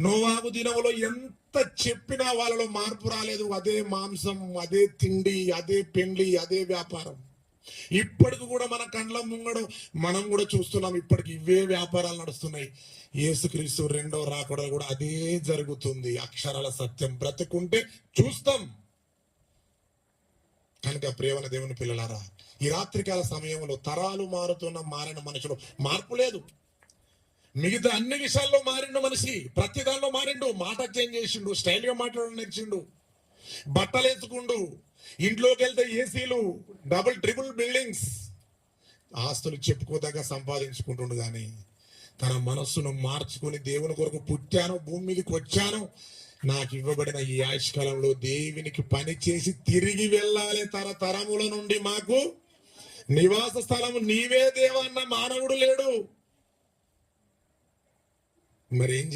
నోవాహు దినములో ఎంత చెప్పినా వాళ్ళలో మార్పు రాలేదు. అదే మాంసం, అదే తిండి, అదే పెండ్లి, అదే వ్యాపారం. ఇప్పటికి కూడా మన కండ్ల ముంగడు మనం కూడా చూస్తున్నాం. ఇప్పటికి ఇవే వ్యాపారాలు నడుస్తున్నాయి. యేసుక్రీస్తు రెండో రాకడ కూడా అదే జరుగుతుంది. అక్షరాల సత్యం బ్రతుకుంటే చూస్తాం. కనుక ప్రియమైన దేవుని పిల్లలారా, ఈ రాత్రికాల సమయంలో తరాలు మారిన మనుషులు మార్పు లేదు. మిగతా అన్ని విషయాల్లో మారిండు మనిషి. ప్రతి దానిలో మారిండు. మాట చేంజ్ చేసిండు, స్టైల్ గా మాట్లాడడం నేర్చిండు, బట్టలు వేసుకుండు, ఇంట్లోకి వెళ్తే ఏసీలు, ట్రిపుల్ బిల్డింగ్స్, ఆస్తులు చెప్పుకోదగ్గ సంపాదించుకుంటుండు. కానీ తన మనస్సును మార్చుకుని దేవుని కొరకు పుట్టాను, భూమి మీదకి వచ్చాను, నాకు ఇవ్వబడిన ఈ ఆయుష్కాలంలో దేవునికి పని చేసి తిరిగి వెళ్ళాలి. తరముల నుండి మాకు నివాస స్థలము నీవే దేవా అన్న మానవుడు లేడు. మరి ఏం చేయాలి?